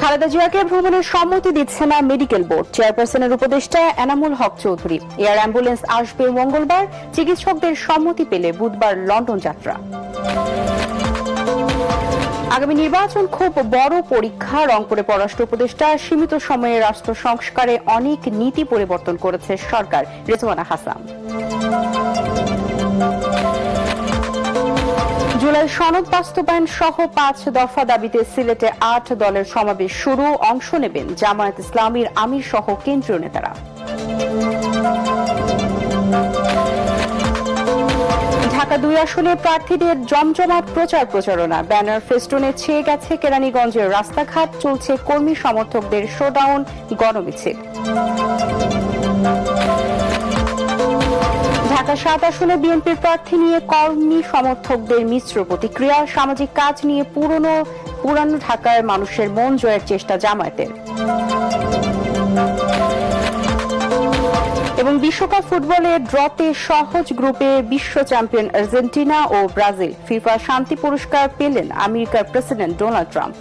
খালেদা জিয়াকে ভ্রমণের সম্মতি দিচ্ছে না মেডিকেল বোর্ড। চেয়ারপারসনের উপদেষ্টা এনামুল হক চৌধুরী। এয়ার অ্যাম্বুলেন্স আসবে মঙ্গলবার, চিকিৎসকদের সম্মতি পেলে বুধবার লন্ডন যাত্রা। আগামী নির্বাচন খুব বড় পরীক্ষা। রংপুরে পররাষ্ট্র উপদেষ্টা সীমিত সময়ে রাষ্ট্র সংস্কারে অনেক নীতি পরিবর্তন করেছে সরকার, রেজওয়ানা হাসান। জুলাই সনদ বাস্তবায়ন সহ 5 দফা দাবিতে সিলেটে 8 দলের সমাবেশ শুরু। অংশ নেবেন জামায়াত ইসলামীর আমির সহ কেন্দ্রীয় নেতারা। ঢাকা 2 আসনে প্রার্থীদের জমজমাট প্রচারণা। ব্যানার ফেস্টুনে ছেয়ে গেছে কেরানীগঞ্জের রাস্তাঘাট। চলছে কর্মী সমর্থকদের শোডাউন, গণমিছিল। ঢাকা 7 আসনে বিএনপির প্রার্থী নিয়ে কর্মী সমর্থকদের মিশ্র প্রতিক্রিয়া। সামাজিক কাজ নিয়ে পুরানো ঢাকার মানুষের মন জয়ের চেষ্টা জামায়াতের। এবং বিশ্বকাপ ফুটবলে ড্রতে সহজ গ্রুপে বিশ্ব চ্যাম্পিয়ন আর্জেন্টিনা ও ব্রাজিল। ফিফা শান্তি পুরস্কার পেলেন আমেরিকার প্রেসিডেন্ট ডোনাল্ড ট্রাম্প।